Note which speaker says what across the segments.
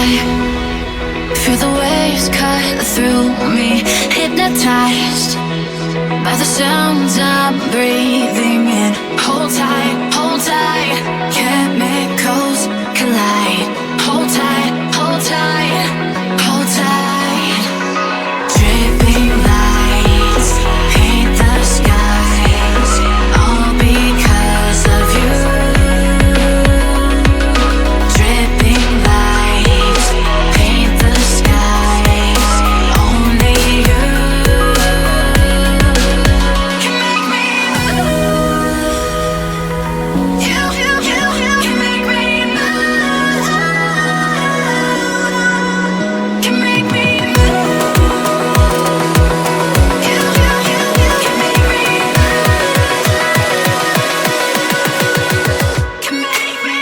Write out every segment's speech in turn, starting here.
Speaker 1: high. Feel the waves cut through me, hypnotized by the sounds I'm breathing in. Hold tight, hold tight. Chemicals collide. Hold tight, hold tight, hold tight. Dripping lights paint the skies, all because of you. Dripping lights paint the skies, only you can make me move. You can make me move. Can make me move. You can make me move. Can make me.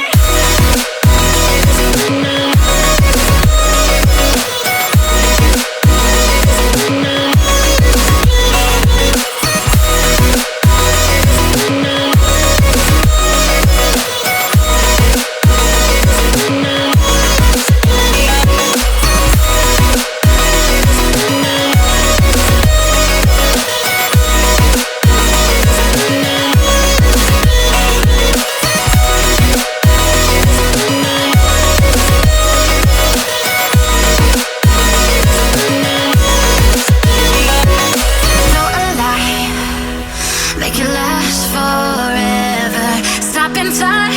Speaker 1: So alive, make it last forever. Stop in time,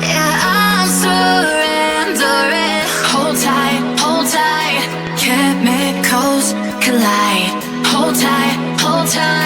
Speaker 1: yeah, I'm surrendering. Hold tight, chemicals collide. Hold tight, hold tight.